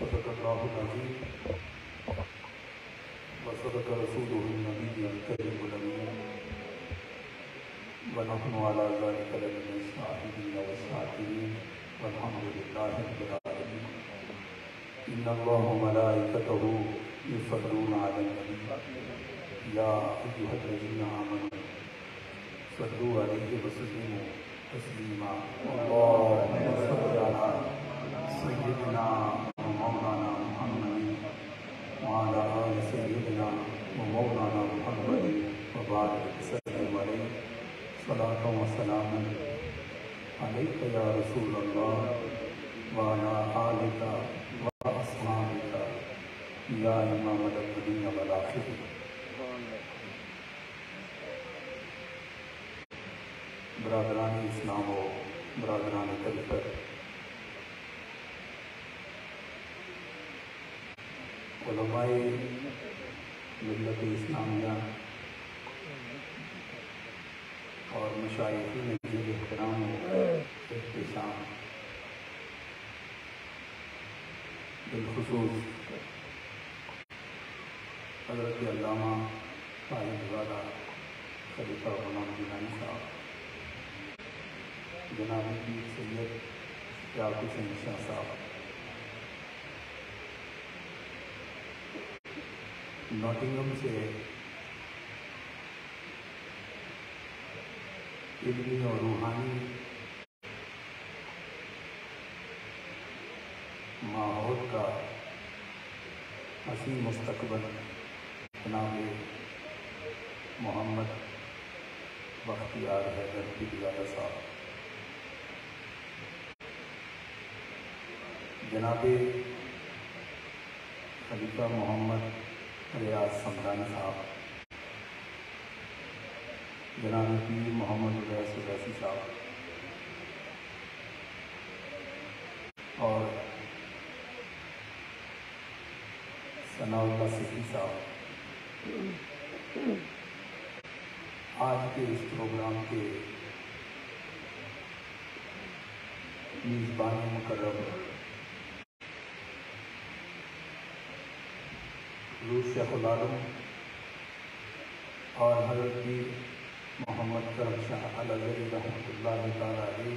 صدق اللہ العظیم وصدق رسوله النبی الکریم الامین ونحن علی ذلک لمن الشاہدین والشاکرین والحمد للہ رب العالمین ان اللہ وملائکتہ یصلون علی النبی یا ایھا الذین آمنوا صلوا علیہ وسلموا تسلیما اللہم صل علی سیدنا ومولانا محمد وعلى آل سيدنا ومولانا محمد وبارك وسلم عليه صلاة وسلاما عليك يا رسول الله وعلى آلك وأصحابك يا إمام الأولين والآخرين. برادران اسلام و برادران طریقت، علماء ملت اسلامیہ اور مشائخین دین احترام و احتشام، بالخصوص حضرت علامہ صاحبزادہ خلیفہ غلام گیلانی صاحب، جناب پیر سید اشتیاق حسین شاہ صاحب، ناٹنگھم سے علمی اور روحانی ماحول کا حسین مستقبل جناب محمد بختیار حیدر پیرزادہ صاحب، جناب خلیفہ محمد ریاض سمدانی صاحب، جناب پیر محمد اویس اویسی صاحب اور ثناء اللہ صدیقی صاحب، آج کے اس پروگرام کے میزبان مکرم حضور شیخ العالم اور حضرت پیر محمد کرم شاہ الازہری رحمۃ اللہ تعالیٰ علیہ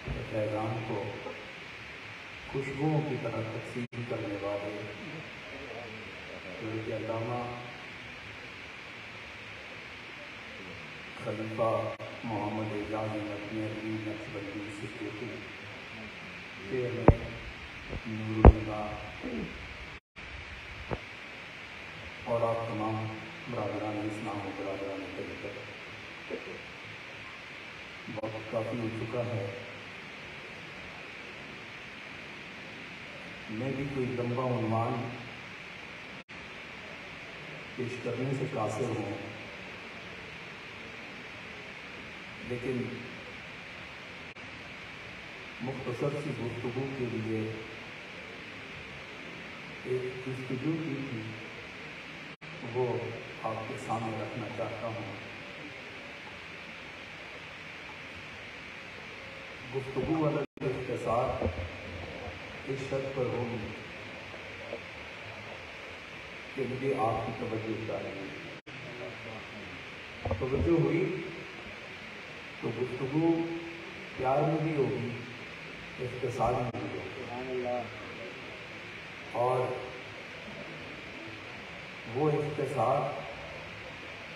کے پیغام کو خوشبوؤں کی طرح تقسیم کرنے والے حضرت علامہ خلیفہ محمد اعجاز مدنی علی نقشبندی صدیقی چیئرمین نور النگار اور آپ تمام برادران اسلام و برادران طریقت، وقت کافی ہو چکا ہے، میں بھی کوئی لمبا عنوان پیش کرنے سے قاصر ہوں، لیکن مختصر سی گفتگو کے لیے ایک جستجو کی تھی، وہ آپ کے سامنے رکھنا چاہتا ہوں. گفتگو والا اختصار اس شرط پر ہوگی کہ مجھے آپ کی توجہ چاہیے. توجہ ہوئی تو گفتگو پیار میں بھی ہوگی، اختصار میں بھی ہوگی، اور وہ اختصار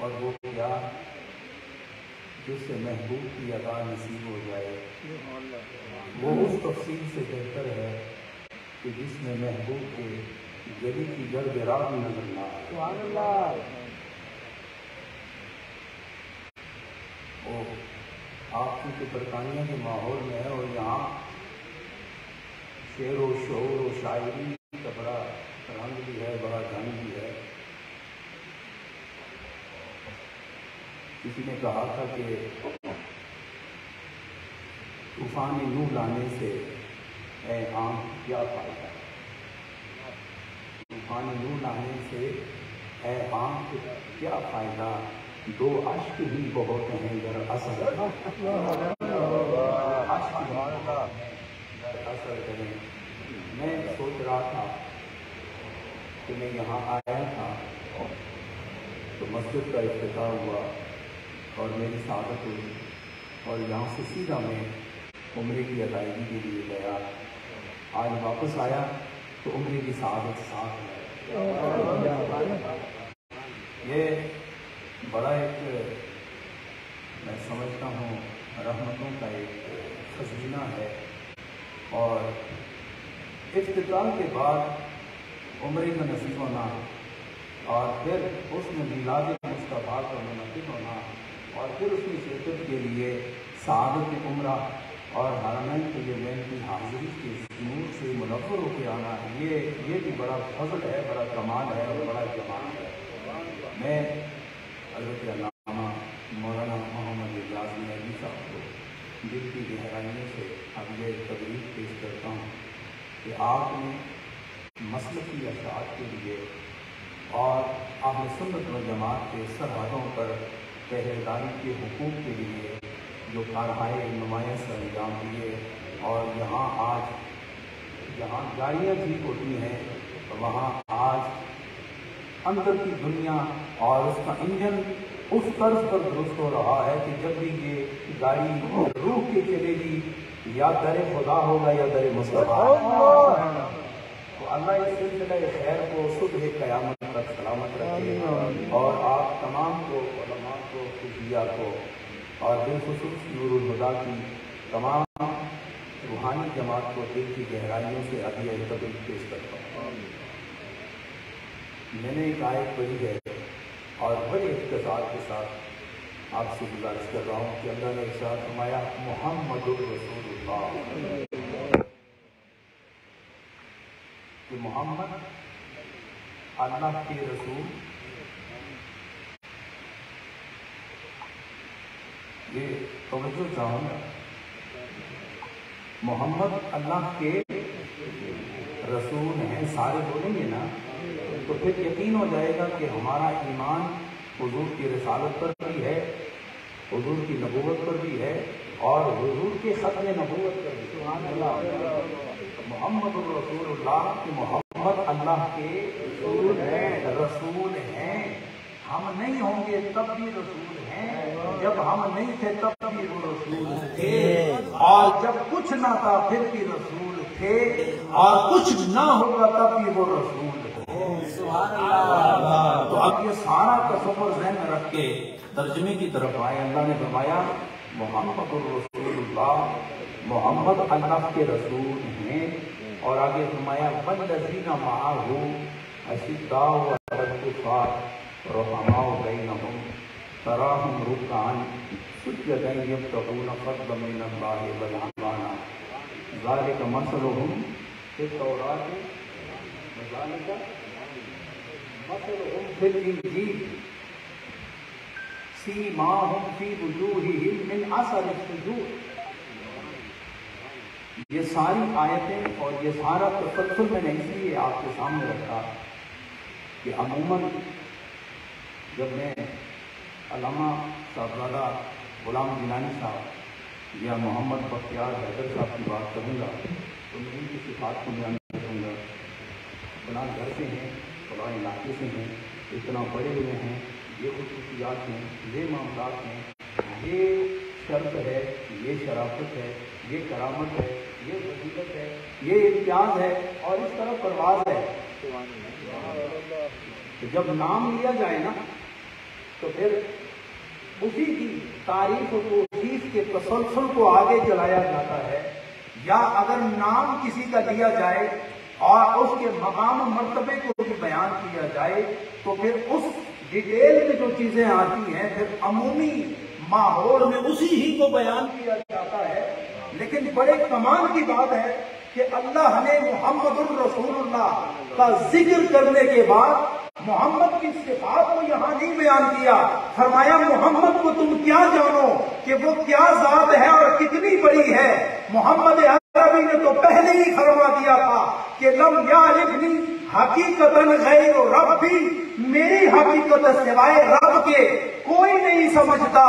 اور وہ پیار جس سے محبوب کی ادا نصیب ہو جائے، وہ اس تفصیل سے بہتر ہے کہ جس میں محبوب کے گلی کی گرد راہ نظر نہ آئے. آپ کی برطانیہ کے ماحول میں ہے، اور یہاں شعر و شعور و شاعری کا بڑا رنگ بھی ہے، بڑا ڈھنگ بھی ہے. کسی نے کہا تھا کہ طوفان نوح لانے سے اے آنکھ کیا فائدہ، طوفان نوح لانے سے اے آنکھ کیا فائدہ، دو اشک بھی بہت ہیں گر اثر اثر کریں. میں سوچ رہا تھا کہ میں یہاں آیا تھا تو مسجد کا افتتاح ہوا اور میری سعادت ہوئی، اور یہاں سے سیدھا میں عمرے کی ادائیگی کے لیے گیا۔ آج واپس آیا تو عمرے کی سعادت ساتھ ہے۔ یہ بڑا ایک میں سمجھتا ہوں رحمتوں کا ایک خزینہ ہے، اور افتتاح کے بعد عمرے کا نصیب ہونا اور پھر اس میں میلاد مصطفیٰ کا منعقد ہونا اور پھر اس کی شرکت کے لیے سعادت عمرہ اور حرمین طیبین کی حاضری کے نور سے منور ہو کے آنا، یہ بھی بڑا فضل ہے، بڑا کمال ہے اور بڑا جمال ہے۔ میں حضرت علامہ مولانا محمد اعجاز علی صاحب کو دل کی گہرائیوں سے اب یہ تبریک پیش کرتا ہوں کہ آپ نے مسلکی اشاعت کے لیے اور اہل سنت و جماعت کے سرحدوں پر پہرےداری کے حقوق کے لیے جو کارہائے نمایاں سے انجام دیے، اور یہاں آج جہاں گاڑیاں ٹھیک ہوتی ہیں وہاں آج اندر کی دنیا اور اس کا انجن اس طرز پر درست ہو رہا ہے کہ جب بھی یہ گاڑی روح کے چلے گی یا در خدا ہوگا یا در مصطفیٰ۔ تو اللہ اس سلسلہ خیر کو صبح قیامت تک سلامت رکھے، اور آپ تمام کو، علماء کو، خفیہ کو اور بالخصوص نور الہدا کی تمام روحانی جماعت کو دل کی گہرائیوں سے عطیہ تبریک پیش کرتا ہوں۔ میں نے ایک آیت پڑھی ہے اور بڑے اختصار کے ساتھ آپ سے گزارش کر رہا ہوں کہ اللہ نے ارشاد فرمایا محمد الرسول اللہ، کہ محمد اللہ کے رسول، یہ توجہ چاہوں گا، محمد اللہ کے رسول ہیں، سارے بولیں گے نا تو پھر یقین ہو جائے گا کہ ہمارا ایمان حضور کی رسالت پر بھی ہے، حضور کی نبوت پر بھی ہے، اور حضور کے ختم نبوت پر بھی۔ سبحان اللہ۔ محمد الرسول اللہ، کہ محمد اللہ کے رسول ہیں، ہم نہیں ہوں گے تب بھی رسول ہیں، جب ہم نہیں تھے تب بھی وہ رسول تھے، اور جب کچھ نہ تھا پھر بھی رسول تھے، اور کچھ نہ ہوگا تب بھی وہ رسول تھے۔ تو اب یہ سارا تصور ذہن میں رکھ کے ترجمے کی طرف آئے۔ اللہ نے فرمایا محمد الرسول اللہ، محمد اللہ کے رسول ہیں، اور آگے فرمایا والذین معہ اشداء علی الکفار رحماء بینہم تراہم رکعا سجدا یبتغون فضلا من اللہ ورضوانا ذلک مثلہم فی التوراۃ وذلک مثلہم فی الانجیل سیماہم فی وجوہہم من اثر السجود۔ یہ ساری آیتیں اور یہ سارا تسلسل میں نے اس لیے آپ کے سامنے رکھا کہ عموماً جب میں علامہ صاحبزادہ غلام گیلانی صاحب یا محمد بختیار حیدر صاحب کی بات کروں گا تو میں ان کی صفات کو بیان کروں گا۔ فلاں گھر سے ہیں، فلاں علاقے سے ہیں، اتنا پڑھے ہوئے ہیں، یہ خصوصیات ہیں، یہ معاملات ہیں، یہ شرط ہے، یہ شرافت ہے، یہ کرامت ہے، یہ فضیلت ہے، یہ امتیاز ہے، اور اس طرح پرواز ہے۔ تو جب نام لیا جائے نا تو پھر اسی کی تعریف و توصیف کے تسلسل کو آگے چلایا جاتا ہے، یا اگر نام کسی کا لیا جائے اور اس کے مقام و مرتبے کو بھی بیان کیا جائے تو پھر اس ڈیٹیل میں جو چیزیں آتی ہیں پھر عمومی ماحول میں اسی ہی کو بیان کیا جاتا ہے۔ لیکن بڑے کمال کی بات ہے کہ اللہ نے محمد الرسول اللہ کا ذکر کرنے کے بعد محمد کی صفات کو یہاں نہیں بیان کیا، فرمایا محمد کو تم کیا جانو کہ وہ کیا ذات ہے اور کتنی بڑی ہے۔ محمد عربی نے تو پہلے ہی فرما دیا تھا کہ لم یعرفنی حقیقتاً غیر ربی، میری حقیقت سوائے رب کے کوئی نہیں سمجھتا۔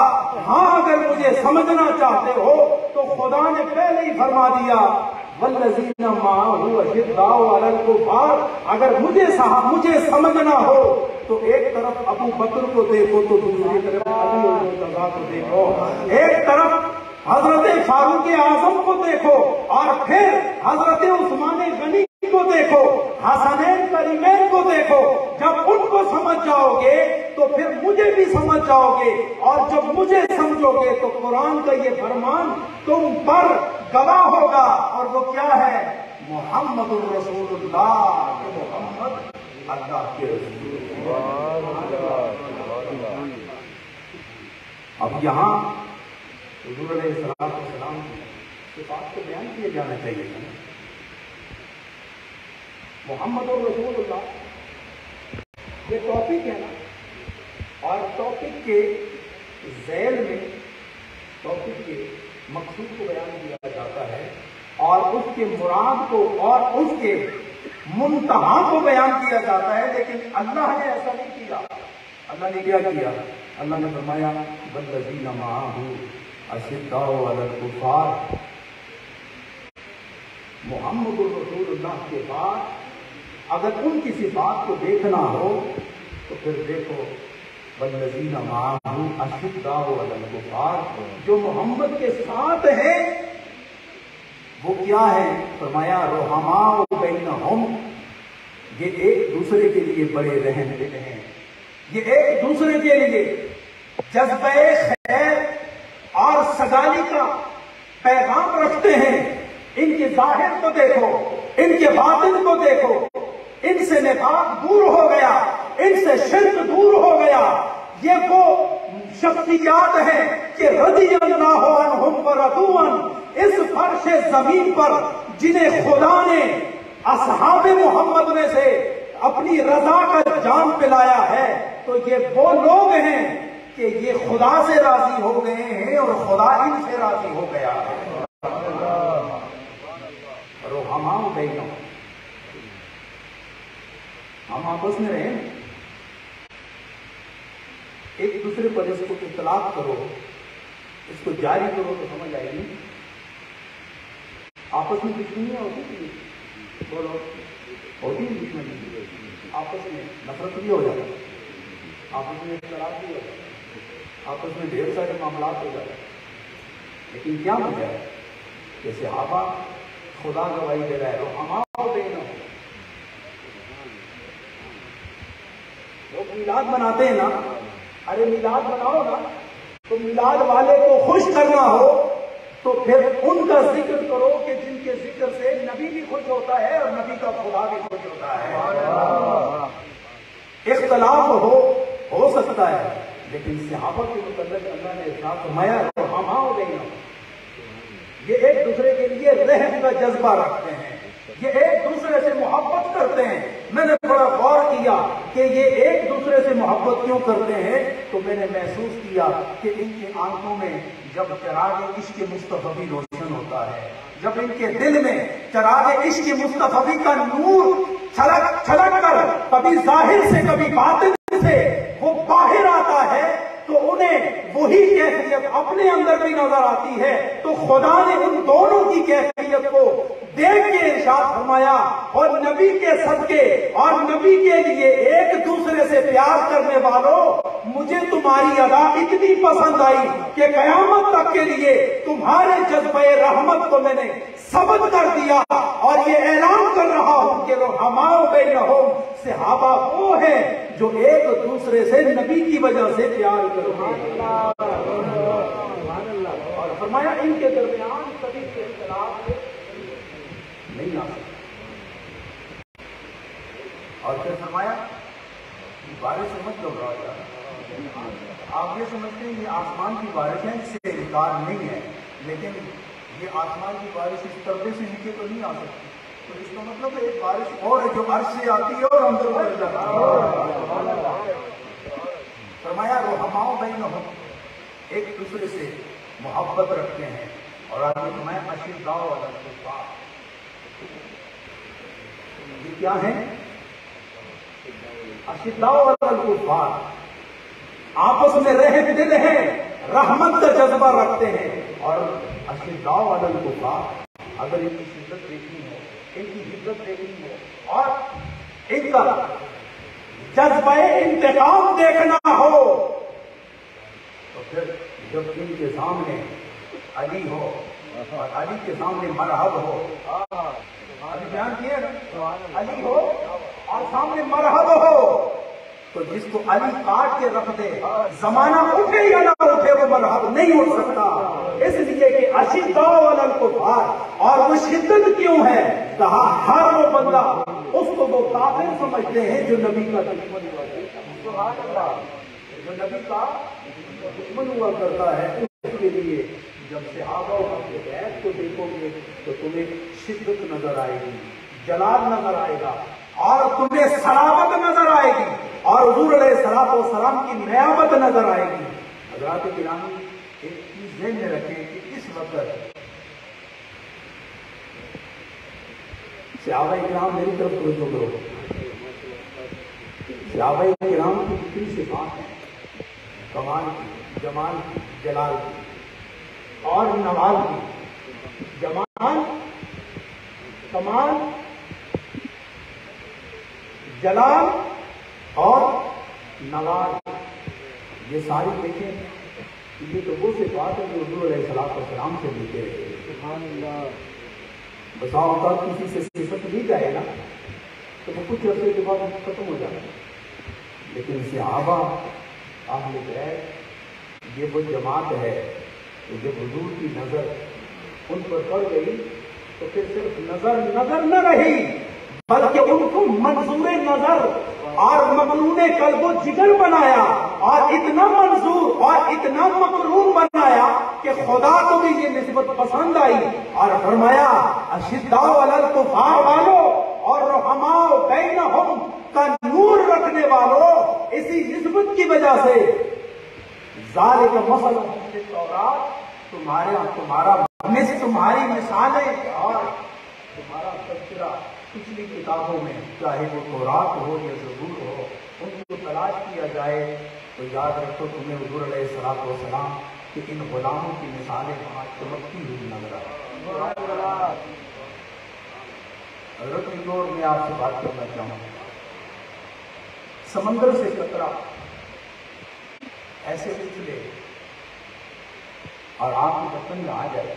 ہاں اگر مجھے سمجھنا چاہتے ہو تو خدا نے پہلے ہی فرما دیا والذین معہ اشداء علی الکفار، اگر مجھے سمجھنا ہو تو ایک طرف ابو بکر کو دیکھو تو دوسری طرف علی المرتضیٰ کو دیکھو، ایک طرف حضرت فاروق اعظم کو دیکھو اور پھر حضرت عثمان غنی کو دیکھو، حسنین کریمین کو دیکھو۔ جب ان کو سمجھ جاؤ گے تو پھر مجھے بھی سمجھ جاؤ گے، اور جب مجھے سمجھو گے تو قرآن کا یہ فرمان تم پر گواہ ہوگا، اور وہ کیا ہے؟ محمد الرسول اللہ، محمد اللہ کے رسول۔ اب یہاں حضور علیہ السلام کی بات کو بیان کیا جانا چاہیے، محمد الرسول اللہ یہ ٹاپک ہے نا، اور ٹاپک کے ذیل میں ٹاپک کے مقصود کو بیان کیا جاتا ہے، اور اس کے مراد کو اور اس کے منتہا کو بیان کیا جاتا ہے، لیکن اللہ نے ایسا نہیں کیا۔ اللہ نے کیا کیا؟ اللہ نے فرمایا والذین معہ اشداء علی الکفار۔ محمد الرسول اللہ کے بعد اگر ان کی صفات کو دیکھنا ہو تو پھر دیکھو والذین معہ اشداء علی الکفار، جو محمد کے ساتھ ہیں وہ کیا ہے؟ فرمایا رحماء بینہم، یہ ایک دوسرے کے لیے بڑے رحم دل ہیں، یہ ایک دوسرے کے لیے جذبہ خیر اور سگالی کا پیغام رکھتے ہیں۔ ان کے ظاہر کو دیکھو، ان کے باطن کو دیکھو، ان سے نفاق دور ہو گیا، ان سے شرک دور ہو گیا۔ یہ وہ شخصیات ہیں کہ رضی اللہ عنہم ورضوا عنہ، اس فرش زمین پر جنہیں خدا نے اصحاب محمد میں سے اپنی رضا کا جام پلایا ہے، تو یہ وہ لوگ ہیں کہ یہ خدا سے راضی ہو گئے ہیں اور خدا ان سے راضی ہو گیا ہے۔ رحماء بینہم، ہم آپس میں رہیں، ایک دوسرے پر اس کو اطلاق کرو، اس کو جاری کرو تو سمجھ آئے گی۔ آپس میں دشمنیاں ہوتی تھی، بولو ہوتی دشمنی، آپس میں نفرت بھی ہو جاتی، آپس میں اختلاف بھی ہو جاتا، آپس میں ڈھیر سارے معاملات ہو جاتے، لیکن کیا ہو جائے کہ صحابہ خدا گواہی دے رہا ہے رحماء بینہم۔ لوگ میلاد مناتے ہیں نا، ارے میلاد مناؤ نا، تو میلاد والے کو خوش کرنا ہو تو پھر ان کا ذکر کرو کہ جن کے ذکر سے نبی بھی خوش ہوتا ہے اور نبی کا خدا بھی خوش ہوتا ہے۔ اختلاف ہو سکتا ہے، لیکن صحابہ کے متعلق اللہ نے ارشاد فرمایا رحماء بینہم، یہ ایک دوسرے کے لیے رحم کا جذبہ رکھتے ہیں، یہ ایک دوسرے سے محبت کرتے ہیں۔ میں نے بڑا غور کیا کہ یہ ایک دوسرے سے محبت کیوں کرتے ہیں، تو میں نے محسوس کیا کہ ان کی آنکھوں میں جب چراغ عشق مصطفی روشن ہوتا ہے، جب ان کے دل میں چراغ عشق مصطفی کا نور چھلک کر کبھی ظاہر سے کبھی باطن سے وہ باہر آتا ہے، تو انہیں وہی کیفیت اپنے اندر بھی نظر آتی ہے۔ تو خدا نے ان دونوں کی کیفیت کو دیکھ کے ارشاد فرمایا اور نبی کے صدقے اور نبی کے لیے ایک دوسرے سے پیار کرنے والوں، مجھے تمہاری ادا اتنی پسند آئی کہ قیامت تک کے لیے تمہارے جذبہ رحمت کو میں نے ثبت کر دیا، اور یہ اعلان کر رہا ہوں کہ رحماء بینہم، صحابہ وہ ہیں جو ایک دوسرے سے نبی کی وجہ سے پیار کرتے ہیں۔ اور فرمایا ان کے درمیان کبھی سے اختلاف نہیں آ سکتا۔ اور پھر فرمایا بارش سے مت گھبراؤ جانا، آپ یہ سمجھتے ہیں یہ آسمان کی بارش ہے، اس سے انکار نہیں ہے، لیکن یہ آسمان کی بارش اس پردے سے نیچے تو نہیں آ سکتی، تو اس کا مطلب ایک بارش اور ہے جو عرش سے آتی ہے اور ہم سے اتر جاتی ہے۔ فرمایا رحماء بینہم، ایک دوسرے سے محبت رکھتے ہیں، اور آگے فرمایا اشداء علی الکفار، یہ کیا ہے؟ اشداء علی الکفار، آپس میں رحم دل ہیں، رحمت کا جذبہ رکھتے ہیں. اور اشداء علی الکفار، اگر ان کی شدت دیکھنی ہو، ان کی حدت دیکھنی ہو اور ان کا جذبہ انتقام دیکھنا ہو، تو پھر جب ان کے سامنے علی ہو اور علی کے سامنے مرحب ہو، ابھی بیان کیے نا، علی ہو اور سامنے مرحب ہو، تو جس کو علی کاٹ کے رکھ دے، زمانہ اٹھے یا نہ اٹھے، وہ مرحب نہیں اٹھ سکتا. اس لیے کہ اشداء علی الکفار، اور وہ شدت کیوں ہے؟ کہا ہر وہ بندہ اس کو وہ کافر سمجھتے ہیں جو نبی کا دشمن ہوا کرتا ہے. سبحان اللہ، جو نبی کا دشمن ہوا کرتا ہے. اس کے لیے جب صحابہ کے بیعت کو دیکھو گے تو تمہیں شدت نظر آئے گی، جلال نظر آئے گا، اور تمہیں صلابت نظر آئے گی، اور حضور علیہ الصلوۃ والسلام کی نیابت نظر آئے گی. حضرات گرامی، ایک چیز ذہن میں رکھیں کہ اس وقت صحابہ کرام، میری طرف توجہ کرو، صحابہ کرام کی کتنی صفات ہیں، کمال کی، جمال کی، جلال کی اور نوال کی. جمال، کمال، جلال اور نوال، یہ ساری دیکھیں، یہ تو وہ صفات ہے جو حضور علیہ السلام سے ملتے رہے. سبحان اللہ. بسا اوقات کسی سے صفت لی جائے نا تو وہ کچھ عرصے کے بعد ختم ہو جاتا ہے، لیکن صحابہ اہل بیت یہ وہ جماعت ہے کہ جب حضور کی نظر ان پر پڑ گئی تو پھر صرف نظر نہ رہی، بلکہ ان کو منظور نظر اور مقرون قلب و جگر بنایا، اور اتنا منظور اور اتنا مقرون بنایا کہ خدا کو بھی یہ نسبت پسند آئی، اور فرمایا اشداء علی الکفار والوں اور رحماء بینہم کا نور رکھنے والوں. اسی نسبت کی وجہ سے ذالک مثل فی التوراۃ، تمہاری مثالیں اور تمہارا تذکرہ پچھلی کتابوں میں، چاہے وہ تورات ہو یا زبور ہو، ان کو تلاش کیا جائے تو یاد رکھو تمہیں حضور علیہ الصلوۃ والسلام کہ ان غلاموں کی مثالیں وہاں چمکتی ہوئی نظر آئیں. حضرت ایک اور میں آپ سے بات کرنا چاہوں گا. سمندر سے قطرہ ایسے نکلے اور آپ کی برتن میں آ جائے،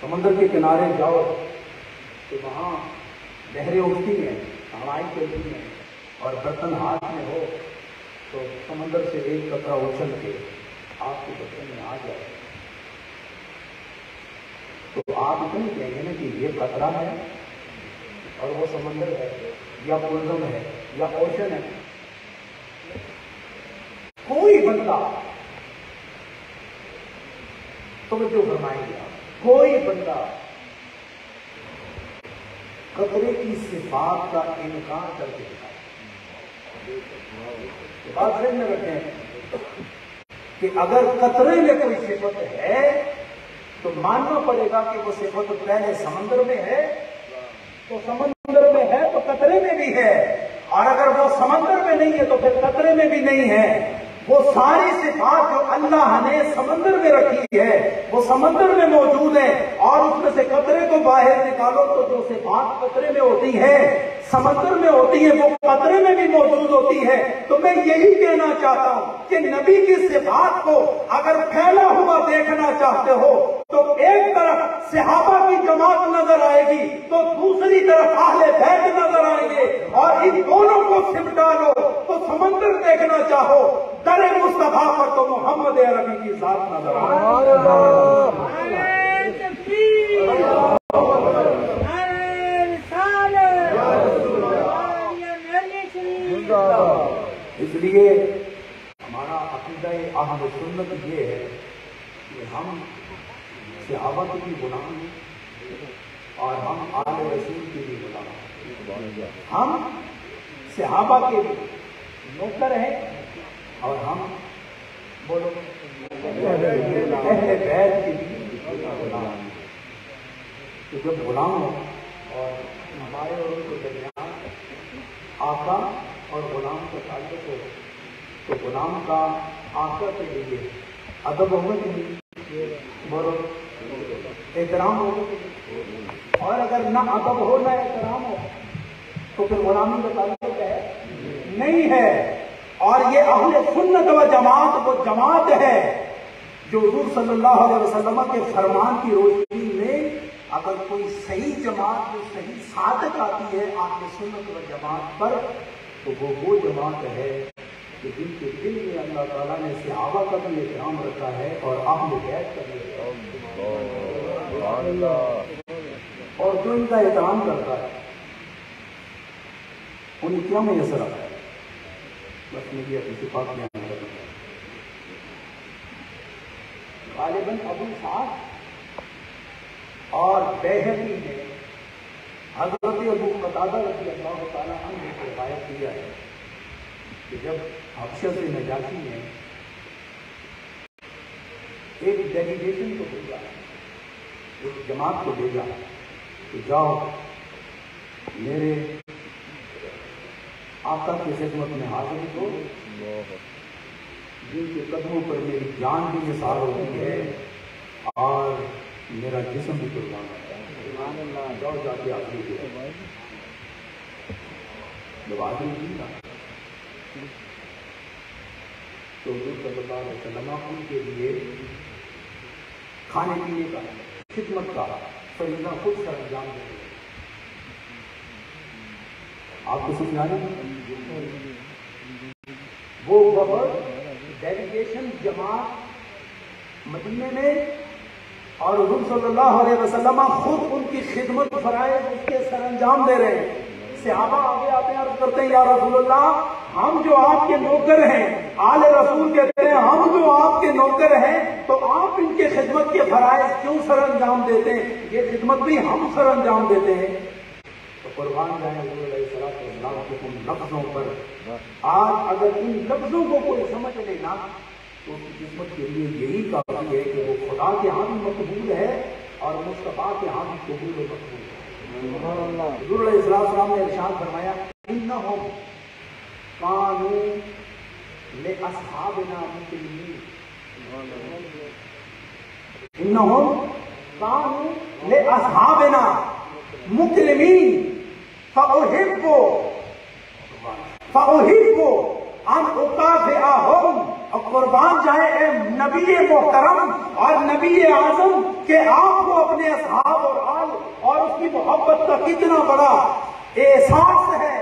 سمندر کے کنارے جاؤ کہ وہاں لہریں اٹھتی ہیں، ہوائیں چلتی ہیں، اور برتن ہاتھ میں ہو تو سمندر سے ایک قطرہ اچھل کے آپ کے برتن میں آ جائے تو آپ اتنے کہیں گے نا کہ یہ قطرہ ہے اور وہ سمندر ہے یا پلزم ہے یا اوشن ہے. کوئی بندہ توجہ فرمائیں گے، کوئی بندہ قطرے کی صفات کا انکار کر کے دکھائے. بات ذہن میں رکھیں کہ اگر قطرے میں کوئی صفت ہے تو ماننا پڑے گا کہ وہ صفت پہلے سمندر میں ہے تو سمندر میں ہے تو قطرے میں بھی ہے، اور اگر وہ سمندر میں نہیں ہے تو پھر قطرے میں بھی نہیں ہے. وہ ساری صفات جو اللہ نے سمندر میں رکھی ہے وہ سمندر میں موجود ہے، اور اس میں سے قطرے کو باہر نکالو تو جو صفات قطرے میں ہوتی ہے سمندر میں ہوتی ہے وہ قطرے میں بھی موجود ہوتی ہے. تو میں یہی کہنا چاہتا ہوں کہ نبی کی صفات کو اگر پھیلا ہوا دیکھنا چاہتے ہو تو ایک طرف صحابہ کی جماعت نظر آئے گی تو دوسری طرف اہل بیت نظر آئیں گے، اور ان دونوں کو سمٹا لو تو سمندر دیکھنا چاہو در مصطفیٰ پر تو محمد عربی کی ذات نظر اس لیے ہمارا عقیدہ اہل سنت یہ ہے کہ ہم صحابہ کے بھی غلام ہیں اور ہم آل رسول کے بھی غلام ہیں. ہم صحابہ کے بھی نوکر ہیں اور ہم بولو اہل بیت کی غلام، تو جب غلام ہو اور ہمارے اور ان کے درمیان آقا اور غلام کا تعلق ہو تو غلام کا آقا کے لیے ادب ہوگا کہ نہیں؟ بولو احترام ہوگا، اور اگر نہ ادب ہو نہ احترام ہو تو پھر غلامی کا تعلق ہے نہیں ہے۔ اور یہ اہل سنت و جماعت وہ جماعت ہے جو حضور صلی اللہ علیہ وسلم کے فرمان کی روشنی میں اگر کوئی صحیح جماعت جو صحیح صادق آتی ہے اہل سنت و جماعت پر، تو وہ جماعت ہے کہ جن کے دل میں اللہ تعالیٰ نے صحابہ کا بھی احترام رکھا ہے اور اہل بیت کا بھی احترام، اور جو ان کا احترام کرتا ہے انہیں کیا میسر آتا ہے؟ بس مجھے اپنی بات میں غالباً ابو اسحاق اور بیہقی نے حضرت ابو قتادہ رضی اللہ تعالیٰ عنہ کو روایت کیا ہے کہ جب حبشہ سے نجاشی نے ایک ڈیلیگیشن کو بھیجا، ایک جماعت کو بھیجا کہ جاؤ میرے آقا کی خدمت میں حاضر ہو، جن کے قدموں پر میری جان بھی نثار ہوتی ہے اور میرا جسم بھی قربان ہوتا ہے، سبحان اللہ، جاؤ جا کے آخری دے جب آدمی نہیں تھا تو حضور صلی اللہ علیہ وسلم ان کے لیے کھانے پینے کا خدمت کا فریضہ خود سر انجام دے دیں۔ آپ کو سمجھا رہے وہ وفد ڈیلیگیشن جماعت مدینے میں، اور حضور صلی اللہ علیہ وسلم خود ان کی خدمت فرائض اس کے سر انجام دے رہے ہیں۔ صحابہ آگے آتے ہیں عرض کرتے ہیں یا رسول اللہ، ہم جو آپ کے نوکر ہیں، آل رسول کہتے ہیں ہم جو آپ کے نوکر ہیں، تو آپ ان کے خدمت کے فرائض کیوں سر انجام دیتے ہیں؟ یہ خدمت بھی ہم سر انجام دیتے ہیں۔ تو قربان جائیں حضور علیہ السلام کے ان لفظوں پر، آج اگر ان لفظوں کو کوئی سمجھ لینا تو اس کی خدمت کے لیے یہی کافی ہے کہ وہ خدا کے ہاں بھی مقبول ہے اور مصطفیٰ کے ہاں بھی قبول و مقبول ہے۔ حضور علیہ السلام نے ارشاد فرمایا انہم کانوا لاصحابنا مکرمین، انہم کانوا لاصحابنا مکرمین فاحب ان اکافئہم، اور قربان جائے اے نبی محترم اور نبی اعظم کہ آپ کو اپنے اصحاب اور آل اور اس کی محبت کا کتنا بڑا احساس ہے۔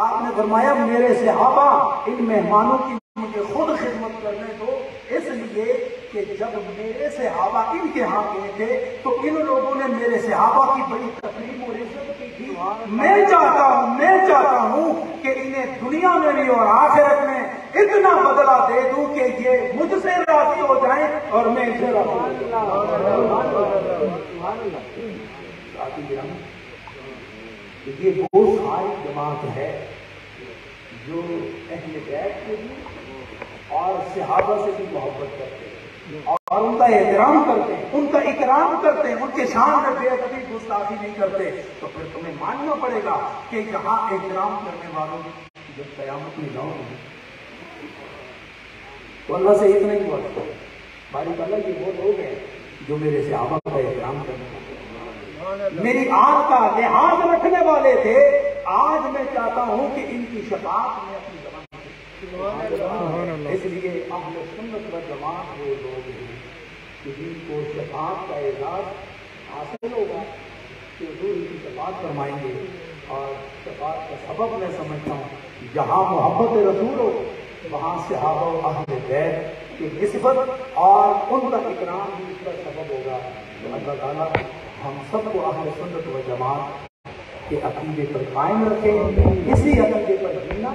آپ نے فرمایا میرے صحابہ ان مہمانوں کی مجھے خود خدمت کرنے دو، اس لیے کہ جب میرے صحابہ ان کے ہاں گئے تھے تو ان لوگوں نے میرے صحابہ کی بڑی تکریم اور عزت کی تھی۔ میں چاہتا ہوں کہ انہیں دنیا میں بھی اور آخرت میں اتنا بدلہ دے دوں کہ یہ مجھ سے راضی ہو جائیں اور میں ان سے راضی ہو جاؤں۔ یہ وہ ساری جماعت ہے جو اہل بیت سے بھی اور صحابہ سے بھی محبت کرتے ہیں اور ان کا احترام کرتے ہیں، ان کا اکرام کرتے ہیں، ان کے شان میں بے ادبی گستاخی نہیں کرتے۔ تو پھر تمہیں ماننا پڑے گا کہ یہاں احترام کرنے والوں جب قیامت میں جاؤ گے تو اللہ سے اتنا ہی ہوا باری تعالیٰ یہ وہ لوگ ہیں جو میرے صحابہ کا احترام کرنے والے، میری آل کا لحاظ رکھنے والے تھے۔ آج میں چاہتا ہوں کہ ان کی شفاعت میں اپنی زبان، اس لیے اہل سنت و جماعت وہ لوگ ہیں کہ جن کو شفاعت کا اعزاز حاصل ہوگا کہ حضور ان کی شفاعت فرمائیں گے۔ اور شفاعت کا سبب میں سمجھتا ہوں جہاں محبت رسول ہو وہاں صحابہ و اہل بیت کی نسبت اور ان کا اکرام بھی اس کا سبب ہوگا۔ تو اللہ تعالیٰ ہم سب کو اہل سنت و جماعت کے عقیدے پر قائم رکھے، اسی عقیدے پر جینا